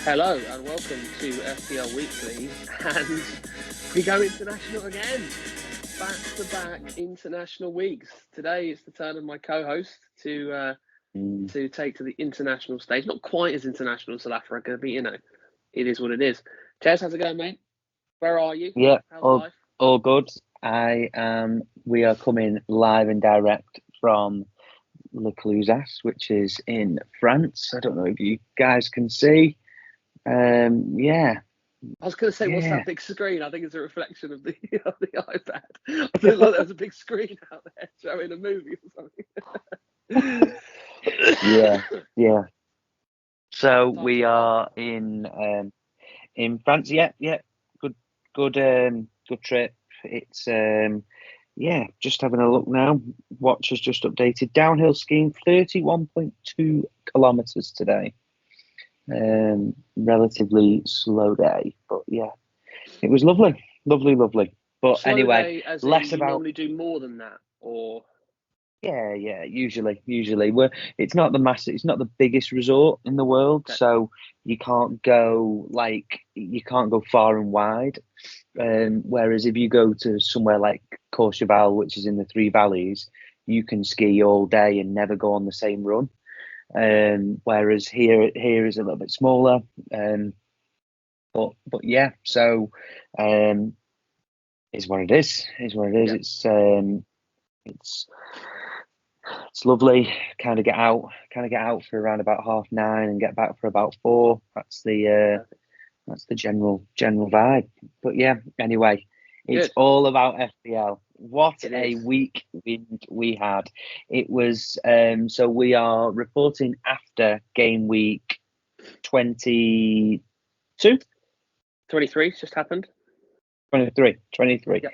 Hello and welcome to FPL Weekly, and we go international again. Back-to-back international weeks. Today it's the turn of my co-host to take to the international stage. Not quite as international as South Africa, but it is what it is. Jez, how's it going, mate? Where are you? Yeah, How's life? all good. We are coming live and direct from Le Clusaz, which is in France. I don't know if you guys can see. Yeah. I was going to say, what's Yeah. that big screen? I think it's a reflection of the iPad. I feel like there was a big screen out there showing a movie or something. Yeah. So we are in France. Yeah. Good trip. It's just having a look now. Watch has just updated. Downhill skiing, 31.2 kilometers today. Relatively slow day, but yeah, it was lovely. But slow anyway, day, as less in you about normally do more than that, or yeah. Usually, it's not the biggest resort in the world, okay. so you can't go far and wide. Whereas if you go to somewhere like Courchevel, which is in the Three Valleys, you can ski all day and never go on the same run. Whereas here is a little bit smaller. But yeah, so is what it is. Yeah. It's lovely. Kind of get out for around about 9:30 and get back for about 4. That's the general vibe. But yeah, anyway, it's Good. all about FPL. What It a is. week we had. It was so we are reporting after game week 22, 23 just happened. 23. Yep.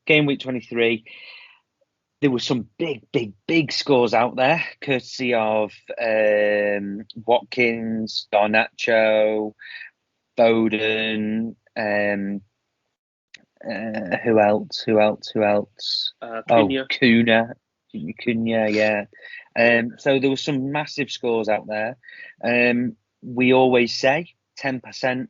Game week 23. There were some big scores out there, courtesy of Watkins, Garnacho, Foden, who else? Cunha. Cunha, yeah. So there were some massive scores out there. We always say 10%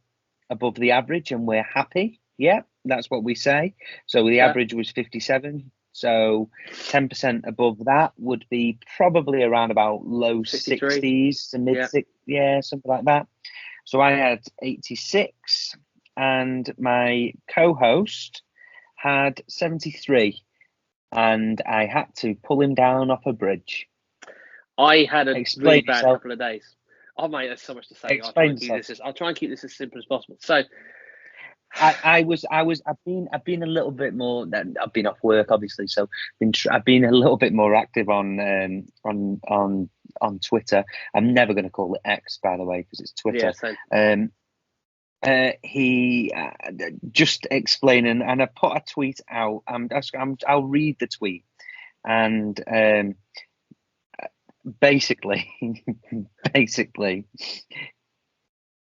above the average, and we're happy. Yeah, that's what we say. So the average was 57. So 10% above that would be probably around about low 53. 60s to mid 60s, something like that. So I had 86, and my co-host had 73, and I had to pull him down off a bridge. I had a really bad yourself. couple of days. Oh mate, there's so much to say. I'll try and keep this as simple as possible. So I've been a little bit more. I've been off work, obviously, so I've been a little bit more active on Twitter. I'm never going to call it X, by the way, because it's Twitter. Yeah, he just explaining, and I put a tweet out. I'll read the tweet, and basically,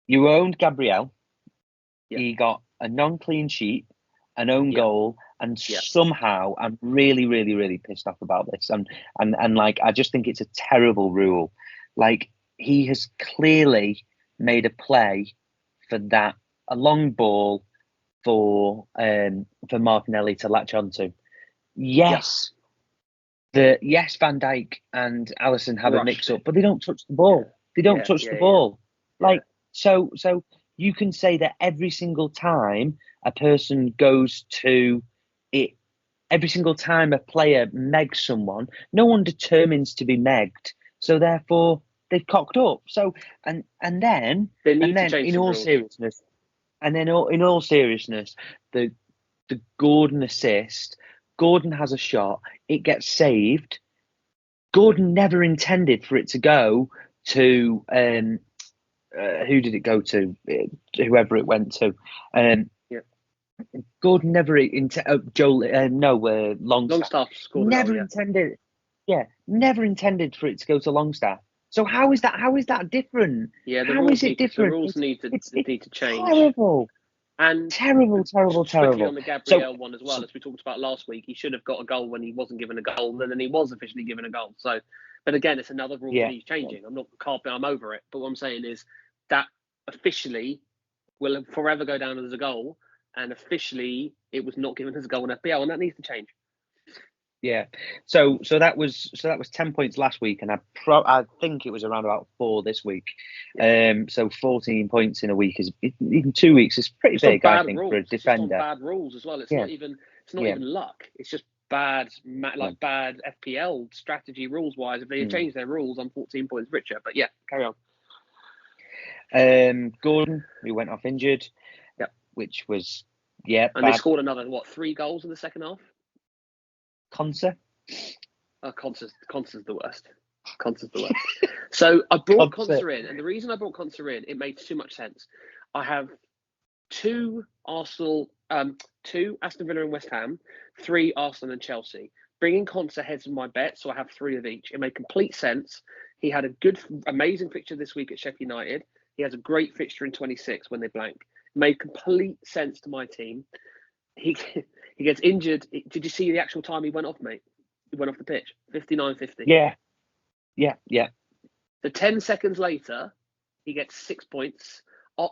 you owned Gabriel. Yep. He got a non-clean sheet, an own goal, and somehow I'm really pissed off about this. And like, I just think it's a terrible rule. Like, he has clearly made a play for that, a long ball for Martinelli to latch onto. Yes. Van Dijk and Alisson have a mix up, but they don't touch the ball. They don't touch the ball. Like, so you can say that every single time a person goes to it, every single time a player megs someone, no one determines to be megged. So therefore they've cocked up. So and then in all seriousness, the Gordon assist, Gordon has a shot, it gets saved. Gordon never intended for it to go to who did it go to? Whoever it went to. Gordon never Longstaff never intended. Yeah, never intended for it to go to Longstaff. So how is that different? Yeah, how is it different? The rules need to change. Terrible. And terrible. Quickly on the Gabriel one as well, as we talked about last week, he should have got a goal when he wasn't given a goal, and then he was officially given a goal. So, but again, it's another rule that he's changing. I'm over it. But what I'm saying is that officially will forever go down as a goal, and officially it was not given as a goal in FPL, and that needs to change. Yeah. So that was 10 points last week, and I think it was around about 4 this week. So 14 points in a week is even 2 weeks is pretty big, I think, rules. for a defender. It's just on bad rules as well. It's not even luck. It's just bad bad FPL strategy rules wise. If they had changed their rules, I'm 14 points richer. But yeah, carry on. Gordon, who went off injured. Yep. Which was and bad. They scored another 3 goals in the second half. Conser? Conser's the worst. Conser's the worst. So I brought Conser in, and the reason I brought Conser in, it made too much sense. I have 2 Arsenal, 2 Aston Villa and West Ham, 3 Arsenal and Chelsea. Bringing Conser heads of my bet, so I have 3 of each. It made complete sense. He had a good, amazing fixture this week at Sheffield United. He has a great fixture in 26 when they blank. It made complete sense to my team. He gets injured. Did you see the actual time he went off, mate? He went off the pitch, 59:50. Yeah. So 10 seconds later, he gets 6 points.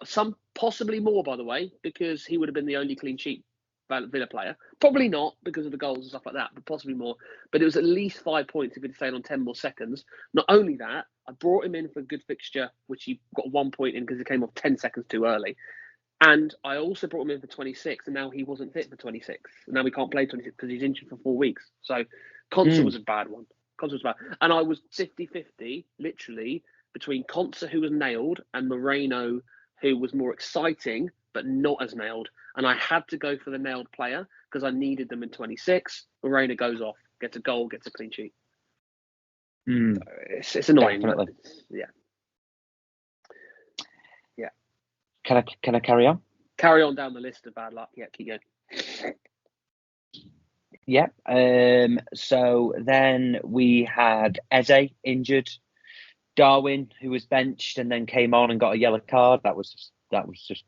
Some possibly more, by the way, because he would have been the only clean sheet Villa player. Probably not because of the goals and stuff like that, but possibly more. But it was at least 5 points if he'd stayed on 10 more seconds. Not only that, I brought him in for a good fixture, which he got 1 point in because he came off 10 seconds too early. And I also brought him in for 26, and now he wasn't fit for 26. And now we can't play 26 because he's injured for 4 weeks. So Conser was a bad one. Conser was bad. And I was 50-50, literally, between Conser, who was nailed, and Moreno, who was more exciting, but not as nailed. And I had to go for the nailed player because I needed them in 26. Moreno goes off, gets a goal, gets a clean sheet. So it's annoying. Definitely. Yeah. Can I carry on? Carry on down the list of bad luck. Yeah, keep going. Yeah. So then we had Eze injured, Darwin, who was benched and then came on and got a yellow card. That was just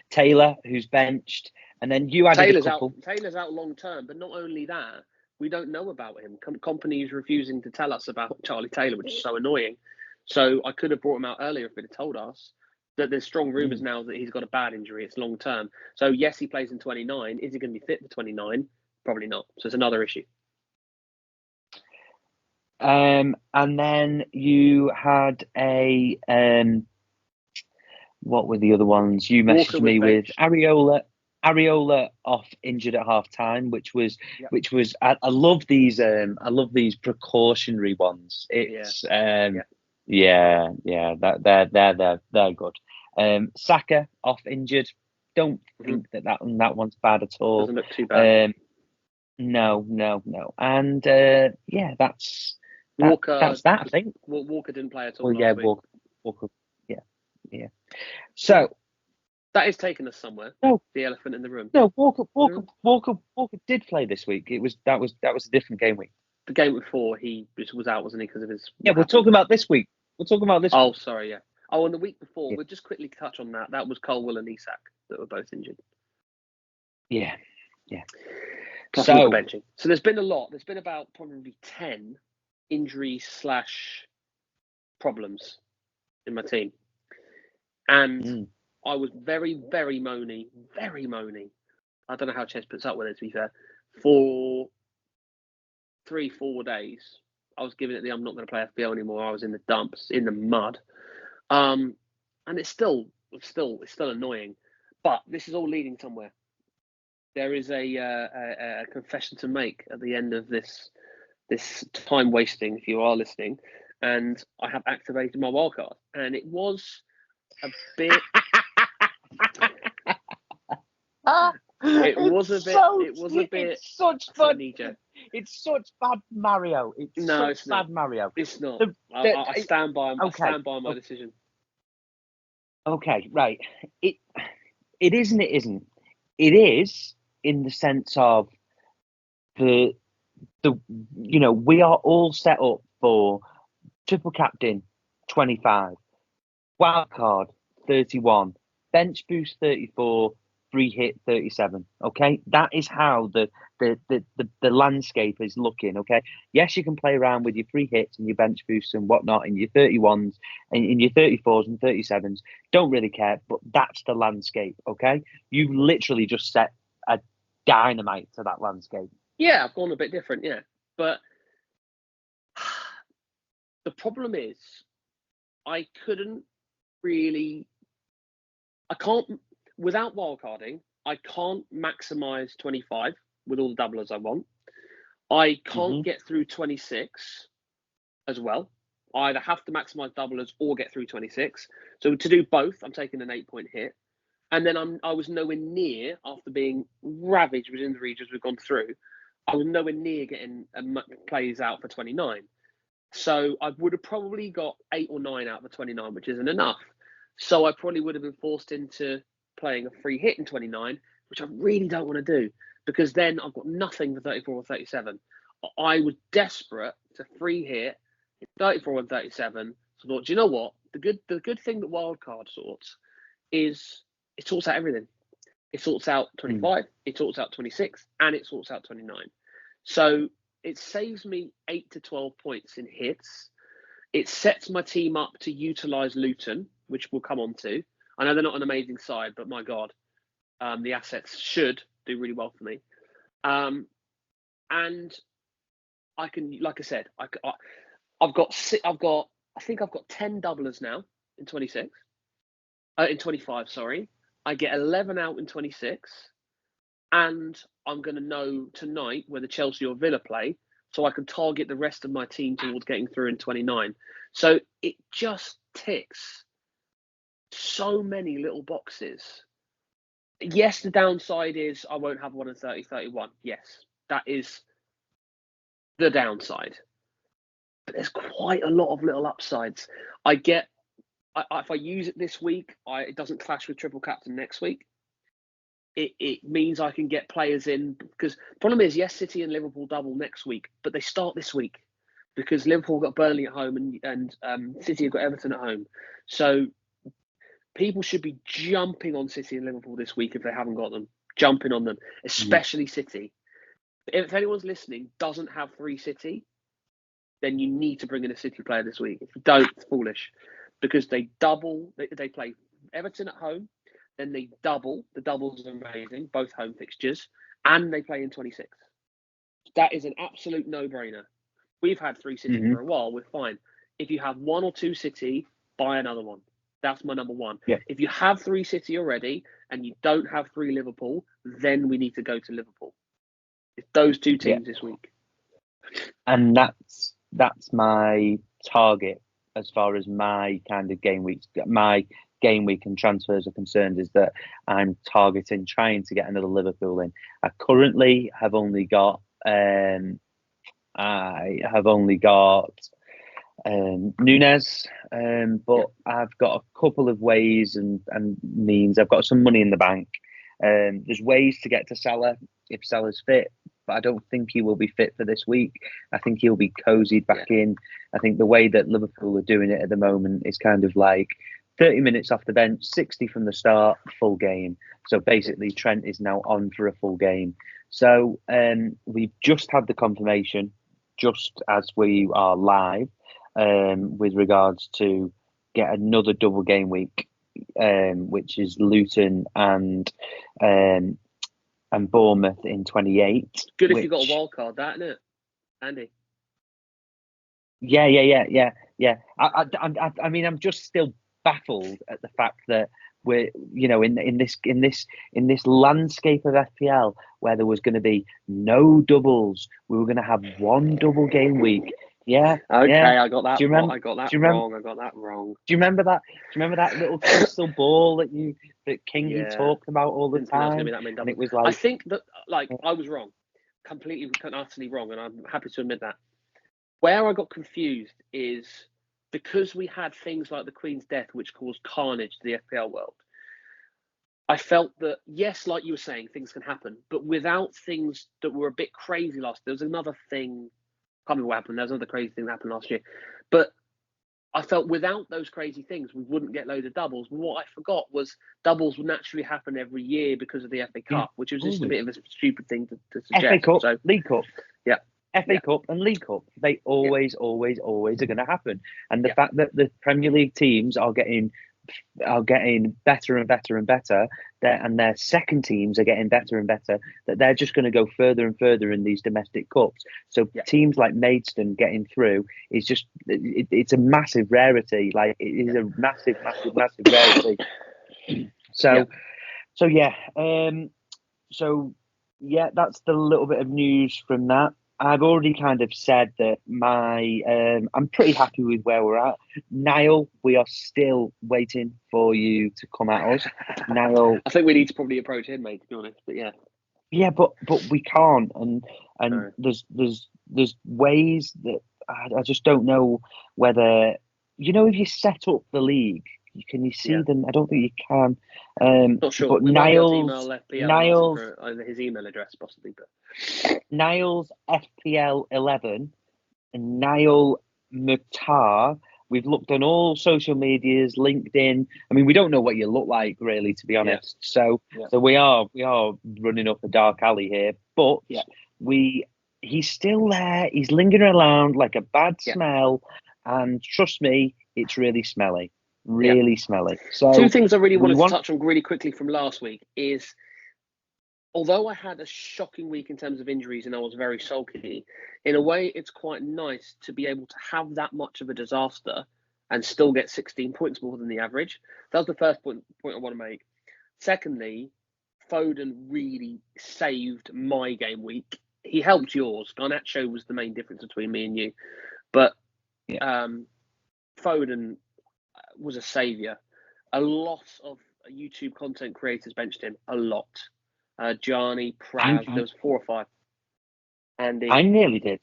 Taylor, who's benched, and then you added Taylor's a couple. Taylor's out long term, but not only that, we don't know about him. Companies refusing to tell us about Charlie Taylor, which is so annoying. So I could have brought him out earlier if it had told us. That there's strong rumours now that he's got a bad injury. It's long term. So yes, he plays in 29. Is he going to be fit for 29? Probably not. So it's another issue. And then you had a what were the other ones? You messaged me with Areola off injured at half time, which was I love these precautionary ones. It's they're good. Saka off injured. Don't think that one's bad at all. Doesn't look too bad. No. And that's Walker. That's that. I think Walker didn't play at all. Last week. Walker. Yeah. So that is taking us somewhere. No, the elephant in the room. No, Walker did play this week. That was a different game week. The game before he was out, wasn't he? Because of his. Yeah, we're talking about this week. Oh, sorry, yeah. Oh, and the week before, we'll just quickly touch on that. That was Colwill and Isak that were both injured. Yeah. Plus benching. So there's been a lot. There's been about probably 10 injuries / problems in my team. And I was very, very moany. I don't know how Chess puts up with it, to be fair. For 3-4 days, I was giving it the I'm not going to play FPL anymore. I was in the dumps, in the mud. And it's still annoying. But this is all leading somewhere. There is a confession to make at the end of this time wasting, if you are listening. And I have activated my wildcard. And it was a bit... It's such fun. It's such bad Mario. It's bad Mario. It's not. I stand by. I stand by my decision. Okay, right. It is and it isn't. It is in the sense of the we are all set up for triple captain 25, wildcard 31, bench boost 34, free hit 37. Okay, that is how the landscape is looking. Okay, yes, you can play around with your free hits and your bench boosts and whatnot, in your 31s and in your 34s and 37s. Don't really care, but that's the landscape. Okay, you've literally just set a dynamite to that landscape. Yeah, I've gone a bit different. Yeah, but the problem is, I can't, without wildcarding, I can't maximize 25 with all the doublers I want. I can't get through 26 as well. I either have to maximize doublers or get through 26. So to do both, I'm taking an 8-point hit. And then I was nowhere near, after being ravaged with injuries as we've gone through, I was nowhere near getting plays out for 29. So I would have probably got 8 or 9 out of the 29, which isn't enough. So I probably would have been forced into playing a free hit in 29, which I really don't want to do, because then I've got nothing for 34 or 37. I was desperate to free hit 34 and 37. So I thought, do you know what? The good thing that wildcard sorts is it sorts out everything. It sorts out 25, it sorts out 26, and it sorts out 29. So it saves me 8 to 12 points in hits. It sets my team up to utilise Luton, which we'll come on to. I know they're not an amazing side, but my God, the assets should do really well for me. And I can, like I said, I think I've got 10 doublers now in 26. In 25, sorry. I get 11 out in 26. And I'm going to know tonight whether Chelsea or Villa play, so I can target the rest of my team towards getting through in 29. So it just ticks so many little boxes. Yes, the downside is I won't have one in 30, 31. Yes, that is the downside. But there's quite a lot of little upsides. If I use it this week, it doesn't clash with triple captain next week. It means I can get players in, because the problem is, yes, City and Liverpool double next week, but they start this week because Liverpool got Burnley at home and City have got Everton at home. So people should be jumping on City and Liverpool this week if they haven't got them, jumping on them, especially City. If anyone's listening doesn't have 3 City, then you need to bring in a City player this week. If you don't, it's foolish, because they play Everton at home, then they double. The doubles are amazing, both home fixtures, and they play in 26. That is an absolute no-brainer. We've had 3 City for a while. We're fine. If you have 1 or 2 City, buy another one. That's my number one. Yeah. If you have 3 City already and you don't have 3 Liverpool, then we need to go to Liverpool. It's those 2 teams this week. And that's my target as far as my kind of game week and transfers are concerned, is that I'm targeting trying to get another Liverpool in. I currently have only got Nunes, but I've got a couple of ways and means. I've got some money in the bank. There's ways to get to Salah if Salah's fit, but I don't think he will be fit for this week. I think he'll be cozied back in. I think the way that Liverpool are doing it at the moment is kind of like 30 minutes off the bench, 60 from the start, full game. So basically Trent is now on for a full game. So we've just had the confirmation, just as we are live, with regards to get another double game week, which is Luton and Bournemouth in 28. Good if you got a wild card, that, isn't it, Andy? Yeah. I mean, I'm just still baffled at the fact that we're, in this landscape of FPL where there was going to be no doubles, we were going to have one double game week. Yeah. Okay, yeah. I got that. I got that wrong. Do you remember that? Do you remember that little crystal ball that Kingy talked about all the time? And it was like, I think that I was wrong, completely and utterly wrong, and I'm happy to admit that. Where I got confused is because we had things like the Queen's death, which caused carnage to the FPL world. I felt that, yes, like you were saying, things can happen, but without things that were a bit crazy last year. There was another thing, I can't remember what happened. There was another crazy thing that happened last year. But I felt without those crazy things, we wouldn't get loads of doubles. But what I forgot was doubles would naturally happen every year because of the FA Cup, which was just a bit of a stupid thing to suggest. FA Cup, so, League Cup. Yeah. FA Cup and League Cup, they always are going to happen. And the fact that the Premier League teams are getting better and better and better, and their second teams are getting better and better, that they're just going to go further and further in these domestic cups. So teams like Maidstone getting through is just, it's a massive rarity. Like, it is a massive rarity. So that's the little bit of news from that. I've already kind of said that I'm pretty happy with where we're at. Niall, we are still waiting for you to come at us. Niall, I think we need to probably approach him, mate, to be honest. But yeah, but we can't, and there's ways that I just don't know whether, if you set up the league, can you see them? I don't think you can. Not sure. But we Niall's, might be able to email FPL for his email address, possibly. But Niall's FPL 11 and Niall Mukhtar. We've looked on all social medias, LinkedIn. I mean, we don't know what you look like, really, to be honest. So we are running up a dark alley here. But he's still there. He's lingering around like a bad smell, and trust me, it's really smelly. Really smelly. So two things I really wanted to touch on really quickly from last week is, although I had a shocking week in terms of injuries and I was very sulky, in a way it's quite nice to be able to have that much of a disaster and still get 16 points more than the average. That was the first point I want to make. Secondly, Foden really saved my game week. He helped yours. Garnacho was the main difference between me and you. But Foden was a saviour. A lot of YouTube content creators benched him. A lot. Gianni, Prav, there was 4 or 5. Andy. I nearly did.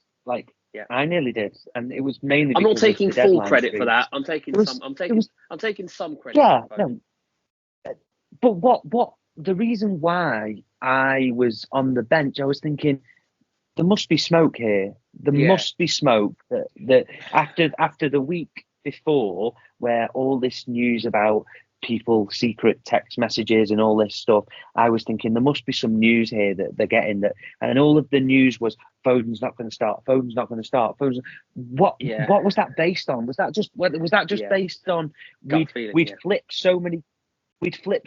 I nearly did, and it was mainly. I'm not taking full credit for that. I'm taking some. I'm taking some credit. Yeah, no. But what the reason why I was on the bench? I was thinking there must be smoke here. There must be smoke. That after the week before, where all this news about people secret text messages and all this stuff, I was thinking there must be some news here that they're getting that, and all of the news was Foden's not going to start. Foden's not going to start. What was that based on? Was that just based on we'd flipped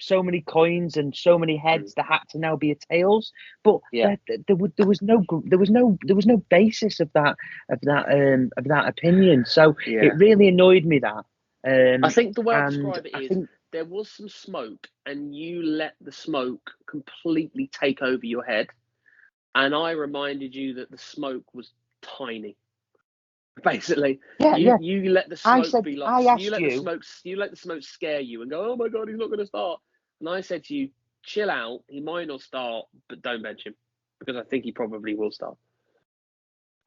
so many coins and so many heads that had to now be a tails, but there was no basis of that opinion. So it really annoyed me that. I think the way I describe it is there was some smoke, and you let the smoke completely take over your head, and I reminded you that the smoke was tiny. Basically, you let the smoke be like you let the smoke scare you and go, oh my god, he's not going to start. And I said to you, chill out. He might not start, but don't bench him, because I think he probably will start.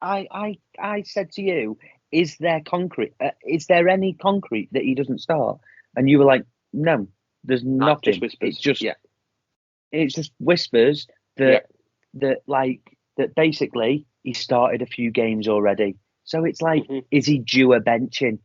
I said to you, is there concrete? Is there any concrete that he doesn't start? And you were like, no, there's nothing. Just whispers. It's just whispers that basically he started a few games already. So it's like, is he due a benching?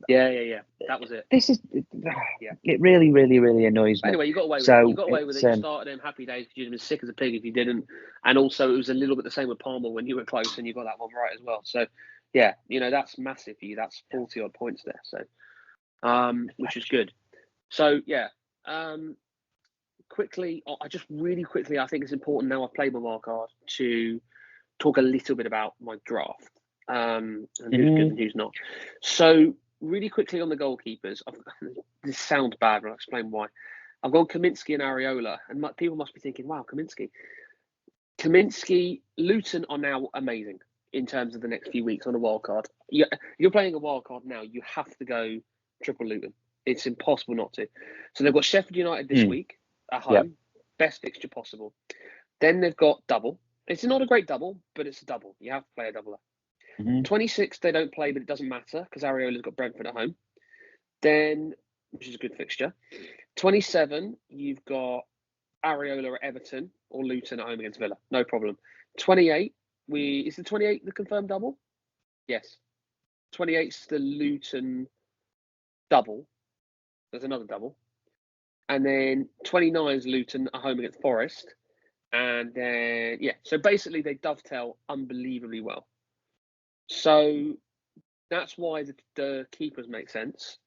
Yeah. That was it. This is, it really, really, really annoys me. Anyway, you got away with it. You got away with it. You started him happy days because you'd have been sick as a pig if you didn't. And also, it was a little bit the same with Palmer when you were close and you got that one right as well. So, that's massive for you. That's 40 odd points there. So, which is good. So, quickly, I think it's important now I've played my wild card to talk a little bit about my draft. And who's good and who's not. So really quickly on the goalkeepers, this sounds bad, but I'll explain why. I've gone Kaminsky and Areola, and people must be thinking, wow, Kaminsky, Luton are now amazing in terms of the next few weeks on a wild card. You're playing a wild card now, you have to go triple Luton. It's impossible not to. So they've got Sheffield United this week at home, best fixture possible. Then they've got double. It's not a great double, but it's a double. You have to play a double there. 26, they don't play, but it doesn't matter because Areola's got Brentford at home. Then, which is a good fixture. 27, you've got Areola at Everton or Luton at home against Villa. No problem. 28, is the 28 the confirmed double? Yes. 28's the Luton double. There's another double. And then 29's Luton are home against Forest. And then, so basically they dovetail unbelievably well. So that's why the keepers make sense.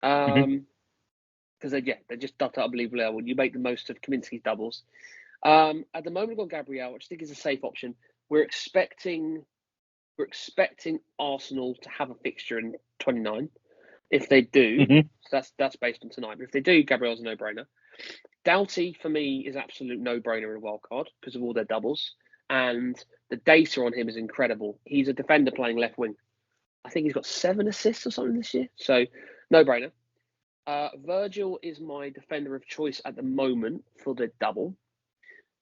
Because they just dovetail unbelievably well. You make the most of Kaminsky's doubles. At the moment, we've got Gabriel, which I think is a safe option. We're expecting Arsenal to have a fixture in 29. If they do, so that's based on tonight. But if they do, Gabriel's a no-brainer. Doughty, for me, is absolute no-brainer in a wild card because of all their doubles. And the data on him is incredible. He's a defender playing left wing. I think he's got 7 assists or something this year. So, no-brainer. Virgil is my defender of choice at the moment for the double.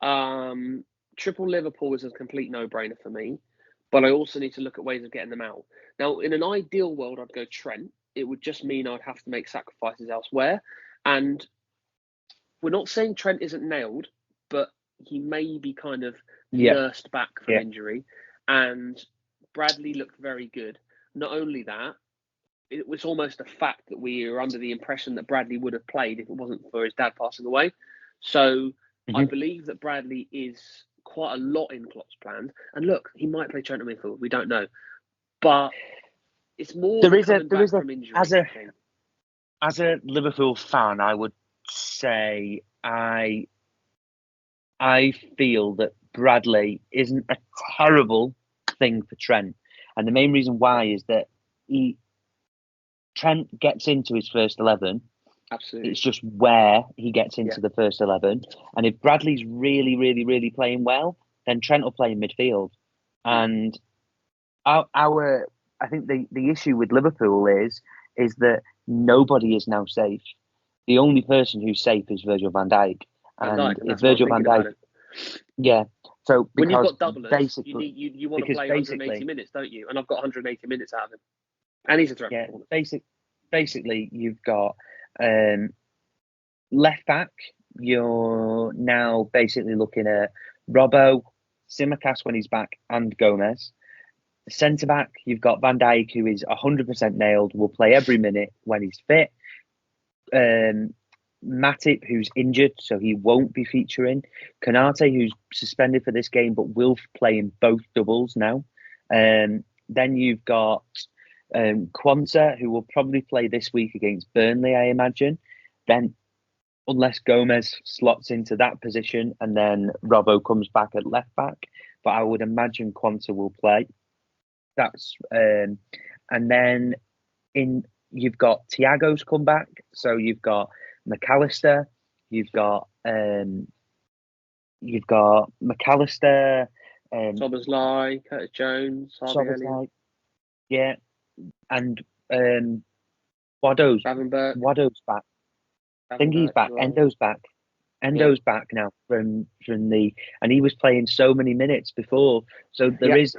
Triple Liverpool is a complete no-brainer for me. But I also need to look at ways of getting them out. Now, in an ideal world, I'd go Trent. It would just mean I'd have to make sacrifices elsewhere. And we're not saying Trent isn't nailed, but he may be kind of nursed back from injury. And Bradley looked very good. Not only that, it was almost a fact that we were under the impression that Bradley would have played if it wasn't for his dad passing away. So I believe that Bradley is quite a lot in Klopp's plans. And look, he might play Trent midfield. We don't know. But it's more from injury. As a Liverpool fan, I would say I feel that Bradley isn't a terrible thing for Trent. And the main reason why is that Trent gets into his first 11. Absolutely. It's just where he gets into the first 11. And if Bradley's really, really, really playing well, then Trent will play in midfield. And I think the issue with Liverpool is that nobody is now safe. The only person who's safe is Virgil van Dijk. And if Virgil van Dijk, so when you've got doublers, you want to play 180 minutes, don't you? And I've got 180 minutes out of him, and he's a threat. Yeah, basically, you've got left back. You're now basically looking at Robbo, Simicast when he's back, and Gomez. Centre back, you've got Van Dijk, who is 100% nailed, will play every minute when he's fit. Matip, who's injured, so he won't be featuring. Konate, who's suspended for this game, but will play in both doubles now. Then you've got Quanta, who will probably play this week against Burnley, I imagine. Then, unless Gomez slots into that position, and then Robbo comes back at left back, but I would imagine Quanta will play. That's and then you've got Thiago's come back, so you've got McAllister, you've got McAllister, Szoboszlai, Curtis Jones, Szoboszlai, and Wado's back. I think he's back. Well. Endo's back. Endo's back now from and he was playing so many minutes before. So there is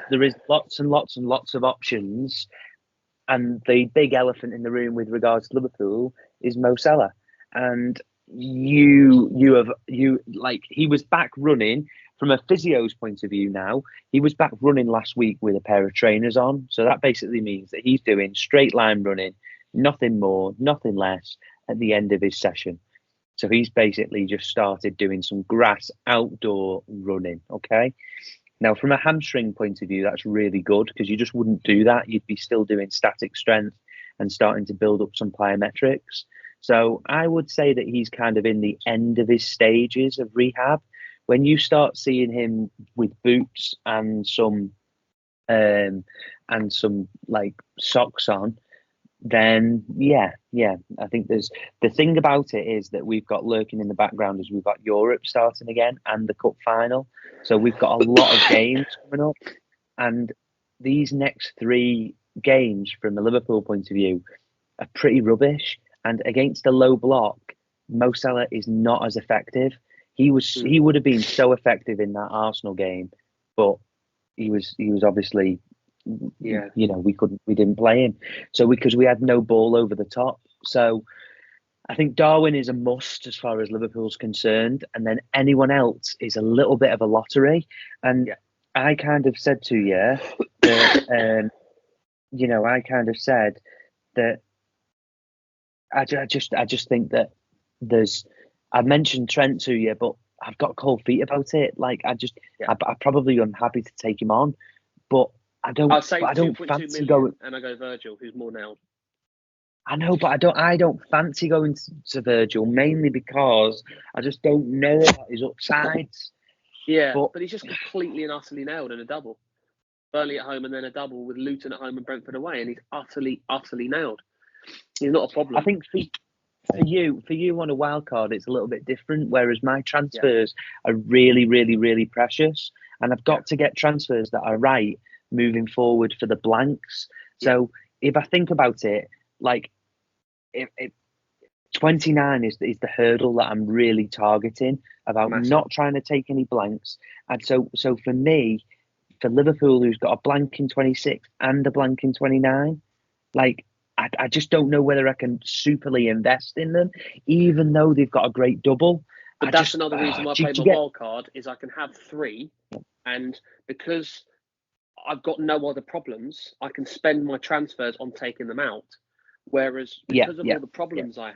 lots and lots and lots of options. And the big elephant in the room with regards to Liverpool is Mo Salah. And he was back running from a physio's point of view now. He was back running last week with a pair of trainers on. So that basically means that he's doing straight line running, nothing more, nothing less at the end of his session. So he's basically just started doing some grass outdoor running, okay? Now, from a hamstring point of view, that's really good because you just wouldn't do that. You'd be still doing static strength and starting to build up some plyometrics. So I would say that he's kind of in the end of his stages of rehab. When you start seeing him with boots and some like socks on, then I think there's the thing about it is that we've got lurking in the background is we've got Europe starting again and the cup final, so we've got a lot of games coming up, and these next 3 games from a Liverpool point of view are pretty rubbish. And against a low block, Mo Salah is not as effective. He would have been so effective in that Arsenal game, but he was obviously. Yeah, we didn't play him, so because we had no ball over the top. So I think Darwin is a must as far as Liverpool's concerned, and then anyone else is a little bit of a lottery. And I kind of said to you that I kind of said that I just think that there's. I mentioned Trent to you, but I've got cold feet about it. Like I probably am happy to take him on, but I'll say I don't 2.2 fancy million, going. and I go Virgil, who's more nailed. I know, but I don't fancy going to Virgil mainly because I just don't know about his upsides. Yeah, But but he's just completely and utterly nailed in a double. Burnley at home and then a double with Luton at home and Brentford away, and he's utterly, utterly nailed. He's not a I problem. think for you on a wild card, it's a little bit different. Whereas my transfers are really, really, really precious, and I've got to get transfers that are right moving forward for the blanks. So if I think about it, like if 29 is the hurdle that I'm really targeting about Massive. not trying to take any blanks. And so for me, for Liverpool, who's got a blank in 26 and a blank in 29, like I just don't know whether I can superly invest in them, even though they've got a great double. But that's another reason why I play my get... wild card is I can have three, and because I've got no other problems, I can spend my transfers on taking them out. Whereas because of all the problems I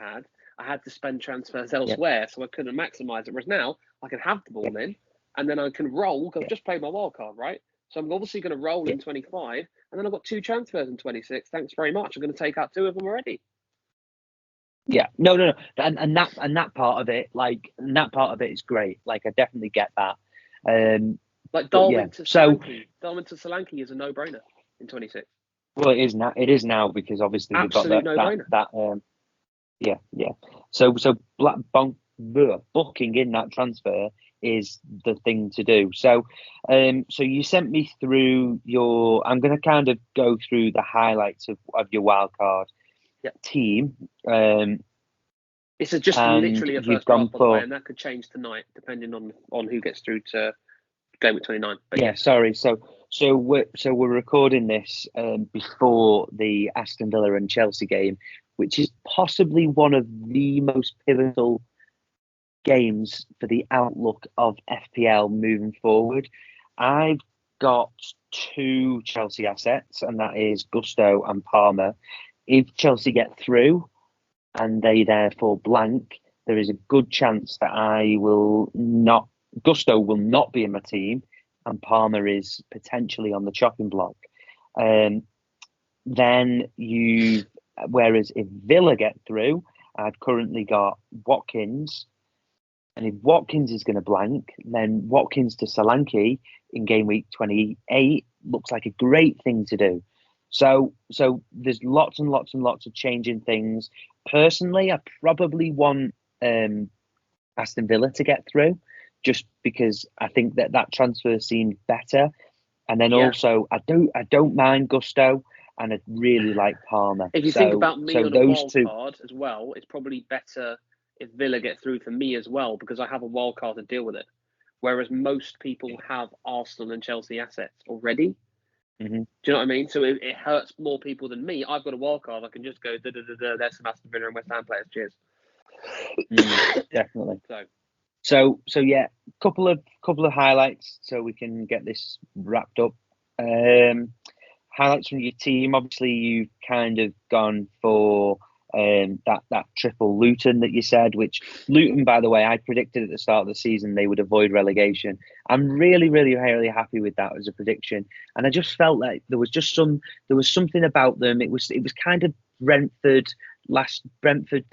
had to spend transfers elsewhere, so I couldn't maximise it. Whereas now I can have them all in, and then I can roll. I've just played my wild card, right? So I'm obviously going to roll in 25, and then I've got 2 transfers in 26. Thanks very much. I'm going to take out 2 of them already. Yeah, no, and that part of it, that part of it is great. Like I definitely get that. Like Darwin to Solanke. Darwin to Solanke is a no-brainer in 26. Well, it is now. It is now because obviously you've got that. Yeah. So booking in that transfer is the thing to do. So you sent me through your. I'm going to kind of go through the highlights of your wildcard team. It's just literally a first draft, by the way, and that could change tonight depending on who gets through to game week 29. But sorry. So we're recording this before the Aston Villa and Chelsea game, which is possibly one of the most pivotal games for the outlook of FPL moving forward. I've got 2 Chelsea assets, and that is Gusto and Palmer. If Chelsea get through and they therefore blank, there is a good chance that Gusto will not be in my team, and Palmer is potentially on the chopping block. Whereas if Villa get through, I've currently got Watkins, and if Watkins is going to blank, then Watkins to Solanke in game week 28 looks like a great thing to do. So there's lots and lots and lots of changing things. Personally, I probably want Aston Villa to get through, just because I think that transfer seemed better. And then also, I don't mind Gusto, and I really like Palmer. If you think about me on a wild card as well, it's probably better if Villa get through for me as well, because I have a wild card to deal with it. Whereas most people have Arsenal and Chelsea assets already. Mm-hmm. Do you know what I mean? So it hurts more people than me. I've got a wild card. I can just go, there's some Aston Villa and West Ham players. Cheers. Definitely. So yeah, couple of highlights so we can get this wrapped up. Highlights from your team. Obviously, you've kind of gone for that triple Luton that you said, which Luton, by the way, I predicted at the start of the season they would avoid relegation. I'm really, really, really happy with that as a prediction, and I just felt like there was something about them. It was kind of Brentford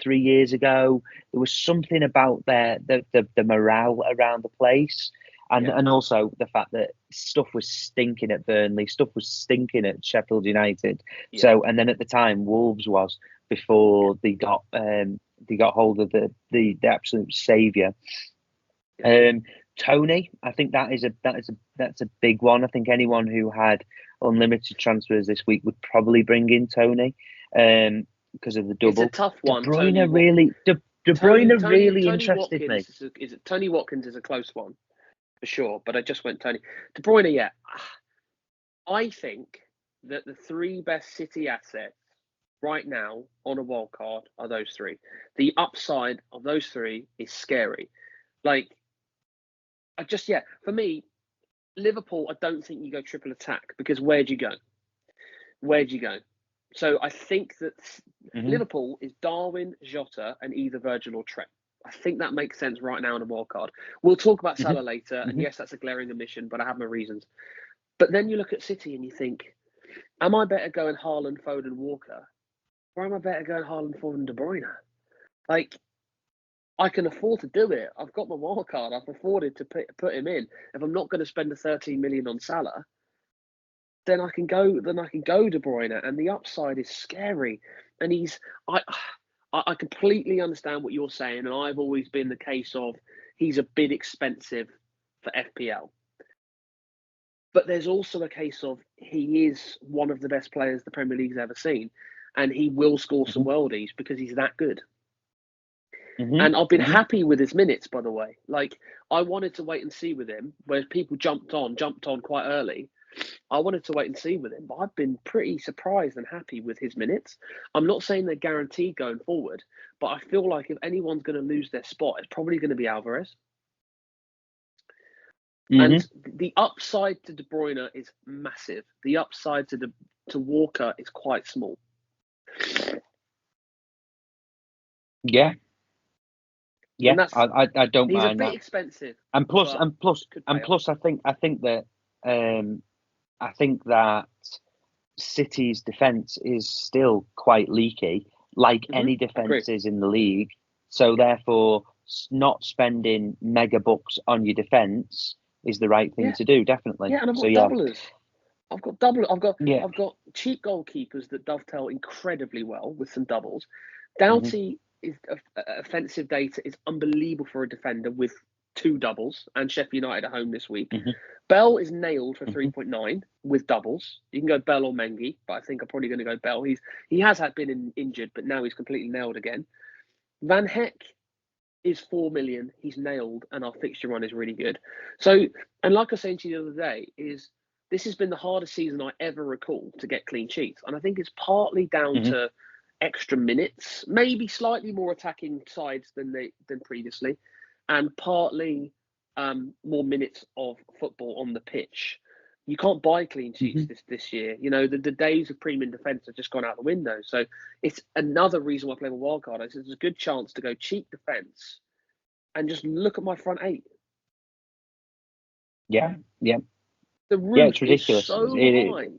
3 years ago. There was something about the morale around the place. And also the fact that stuff was stinking at Burnley, stuff was stinking at Sheffield United. Yeah. So, and then at the time, Wolves was before they got hold of the absolute saviour. Tony, I think that's a big one. I think anyone who had unlimited transfers this week would probably bring in Tony because of the double. It's a tough one. De Bruyne really interested me. Tony Watkins is a close one. For sure, but I just went Tony. De Bruyne, I think that the 3 best City assets right now on a wild card are those 3. The upside of those 3 is scary. Like, for me, Liverpool, I don't think you go triple attack, because where'd you go? where'd you go? So I think that Liverpool is Darwin, Jota, and either Virgil or Trent. I think that makes sense right now in a wild card. We'll talk about Salah later, and yes, that's a glaring omission, but I have my reasons. But then you look at City and you think, am I better going Haaland, Foden, Walker, or am I better going Haaland, Foden, De Bruyne? Like, I can afford to do it. I've got my wild card. I've afforded to put him in. If I'm not going to spend the 13 million on Salah, then I can go. Then I can go De Bruyne, and the upside is scary. And I completely understand what you're saying, and I've always been the case of he's a bit expensive for FPL. But there's also a case of he is one of the best players the Premier League's ever seen, and he will score some worldies because he's that good. And I've been happy with his minutes, by the way. Like, I wanted to wait and see with him, where people jumped on quite early. I wanted to wait and see with him, but I've been pretty surprised and happy with his minutes. I'm not saying they're guaranteed going forward, but I feel like if anyone's going to lose their spot, it's probably going to be Alvarez. And the upside to De Bruyne is massive. The upside to Walker is quite small. Yeah, I don't mind that. He's a bit expensive, and plus, I think that City's defence is still quite leaky, like any defences in the league. So therefore, not spending mega bucks on your defence is the right thing to do, definitely. Yeah, and I've got doublers. I've got cheap goalkeepers that dovetail incredibly well with some doubles. Doughty is offensive data is unbelievable for a defender with 2 doubles, and Sheffield United at home this week. Bell is nailed for 3.9 with doubles. You can go Bell or Mengi, but I think I'm probably going to go Bell. He has been injured, but now he's completely nailed again. Van Heck is 4 million. He's nailed, and our fixture run is really good. So, and like I was saying to you the other day, this has been the hardest season I ever recall to get clean sheets, and I think it's partly down to extra minutes, maybe slightly more attacking sides than previously, and partly more minutes of football on the pitch. You can't buy clean sheets this year. You know, the days of premium defence have just gone out the window. So it's another reason why I play with wildcard. It's a good chance to go cheap defence and just look at my front 8. Yeah. The roof it's ridiculous. Is so high.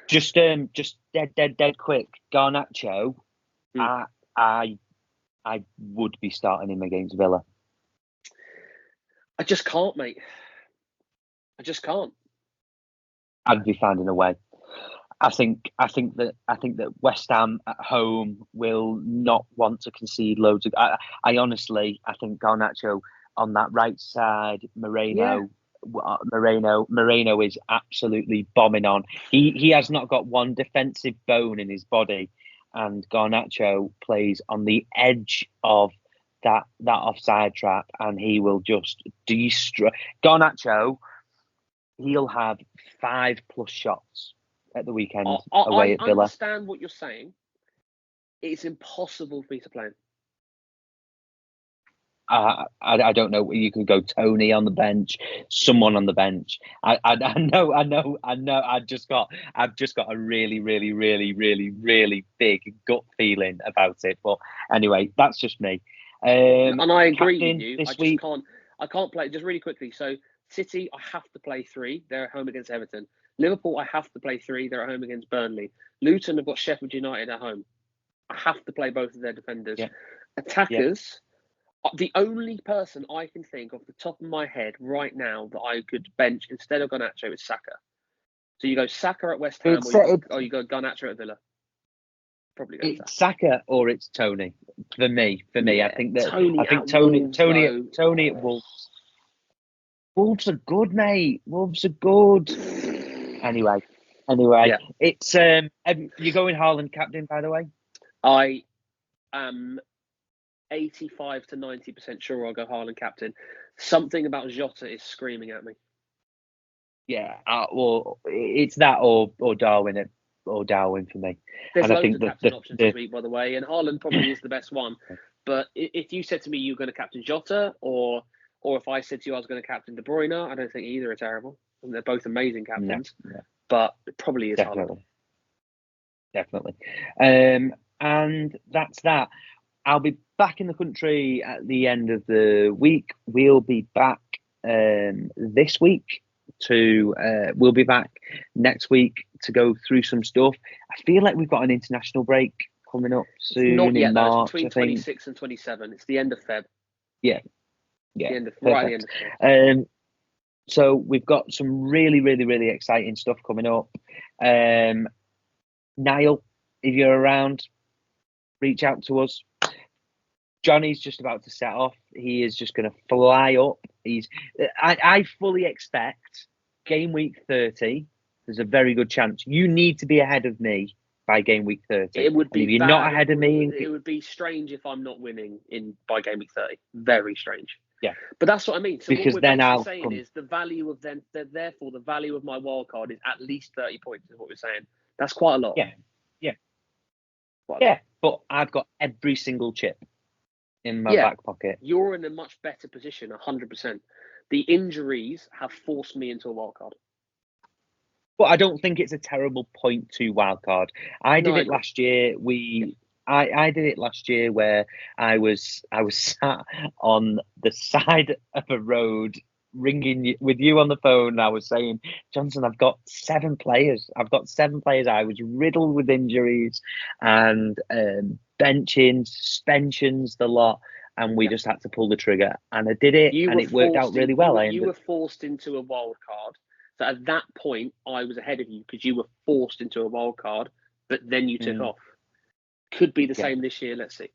Just dead quick. Garnacho, I would be starting him against Villa. I just can't, mate. I just can't. I'd be finding a way. I think that West Ham at home will not want to concede loads of. I honestly think Garnacho on that right side, Moreno is absolutely bombing on. He has not got one defensive bone in his body, and Garnacho plays on the edge of that offside trap, and he will just destroy. Garnacho, he'll have 5+ shots at the weekend away at Villa. I understand what you're saying. It's impossible for me to play him. I don't know. You can go Tony on the bench, someone on the bench. I know. I've just got a really, really, really, really, really big gut feeling about it. But anyway, that's just me. And I agree with you. I can't play just really quickly. So City, I have to play 3. They're at home against Everton. Liverpool, I have to play 3. They're at home against Burnley. Luton have got Sheffield United at home. I have to play both of their defenders. Yeah. Attackers. Yeah. The only person I can think off the top of my head right now that I could bench instead of Garnacho is Saka. So you go Saka at West Ham, or you go Garnacho at Villa. Probably go it's Saka or it's Tony. For me, yeah, I think that Tony at Wolves. Wolves are good, mate. Wolves are good. Anyway, yeah. It's you're going Haaland captain, by the way. I am 85 to 90% sure I'll go Haaland captain. Something about Jota is screaming at me. Yeah, well, it's that or Darwin for me. There's loads of captain options this week, by the way, and Haaland probably is the best one. But if you said to me you're going to captain Jota, or if I said to you I was going to captain De Bruyne, I don't think either are terrible. And they're both amazing captains. Yeah. but it probably is Definitely. And that's that. I'll be back in the country at the end of the week. We'll be back this week we'll be back next week to go through some stuff. I feel like we've got an international break coming up soon. Not yet, in March, it's between 26 and 27. It's the end of Feb. Yeah. Right at the end of Feb. So we've got some really, really, really exciting stuff coming up. Niall, if you're around, reach out to us. Johnny's just about to set off. He is just going to fly up. I fully expect game week 30. There's a very good chance you need to be ahead of me by game week 30. It would be. If you're not ahead of me, it would be strange if I'm not winning by game week 30. Very strange. Yeah, but that's what I mean. So because what we're basically saying is the value of therefore the value of my wild card is at least 30 points. Is what we're saying. That's quite a lot. Yeah. But I've got every single chip in my back pocket. You're in a much better position, 100%. The injuries have forced me into a wild card. But I don't think it's a terrible 0.2 wild card. I did it last year. I did it last year where I was sat on the side of a road ringing with you on the phone. And I was saying, Johnson, I've got 7 players. I was riddled with injuries and benching, suspensions, the lot. And we just had to pull the trigger. And I did it, and it worked out really well. You were forced into a wild card. So at that point, I was ahead of you because you were forced into a wild card, but then you took off. Could be the same this year. Let's see.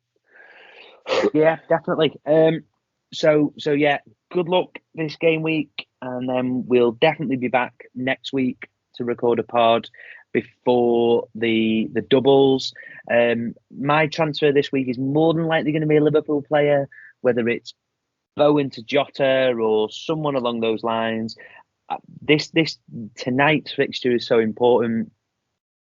Yeah, definitely. So yeah, good luck this game week, and then we'll definitely be back next week to record a pod before the doubles. My transfer this week is more than likely going to be a Liverpool player, whether it's Bowen to Jota or someone along those lines. This tonight's fixture is so important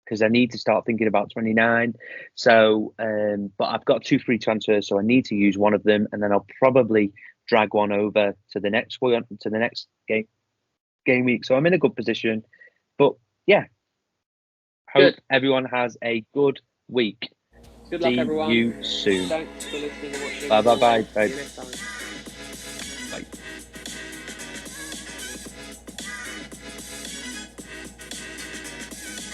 because I need to start thinking about 29. So, but I've got 2 free transfers, so I need to use one of them, and then I'll probably drag one over to the next game week. So I'm in a good position. But yeah, hope everyone has a good week. Good luck, everyone. See you soon. Thanks for listening and watching. Bye. See you next time.